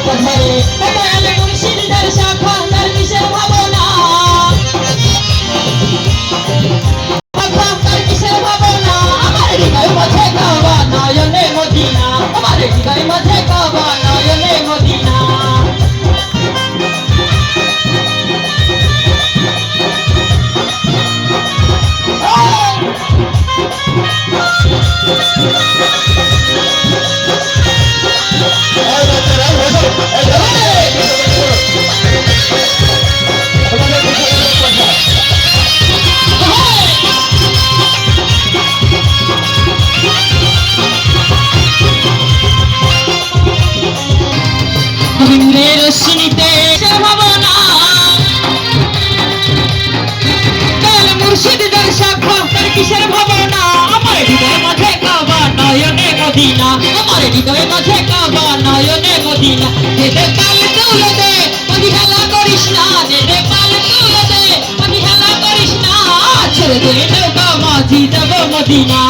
ধরে দয়াল মুর্শিদের শাখা তার কিসের ভাবনা তার কিসের ভাবনা আমার হৃদয় মাঝে কাবা নয়নে মদিনা আমার হৃদয় মাঝে কাবা নয়নে মদিনা নূরের রশ্মিতে ভাবনা দয়াল মুর্শিদের শাখা তার কিসের ভাবনা আমার হৃদয় মাঝে কাবা নয়নে মদিনা আমার হৃদয় মাঝে কাবা নয়নে মদিনা যেতে পাল তুলে দে অবহেলা করিস না যেতে পাল তুলে দে অবহেলা করিস না ছেড়ে দে নৌকা মাঝি যাব মদিনা।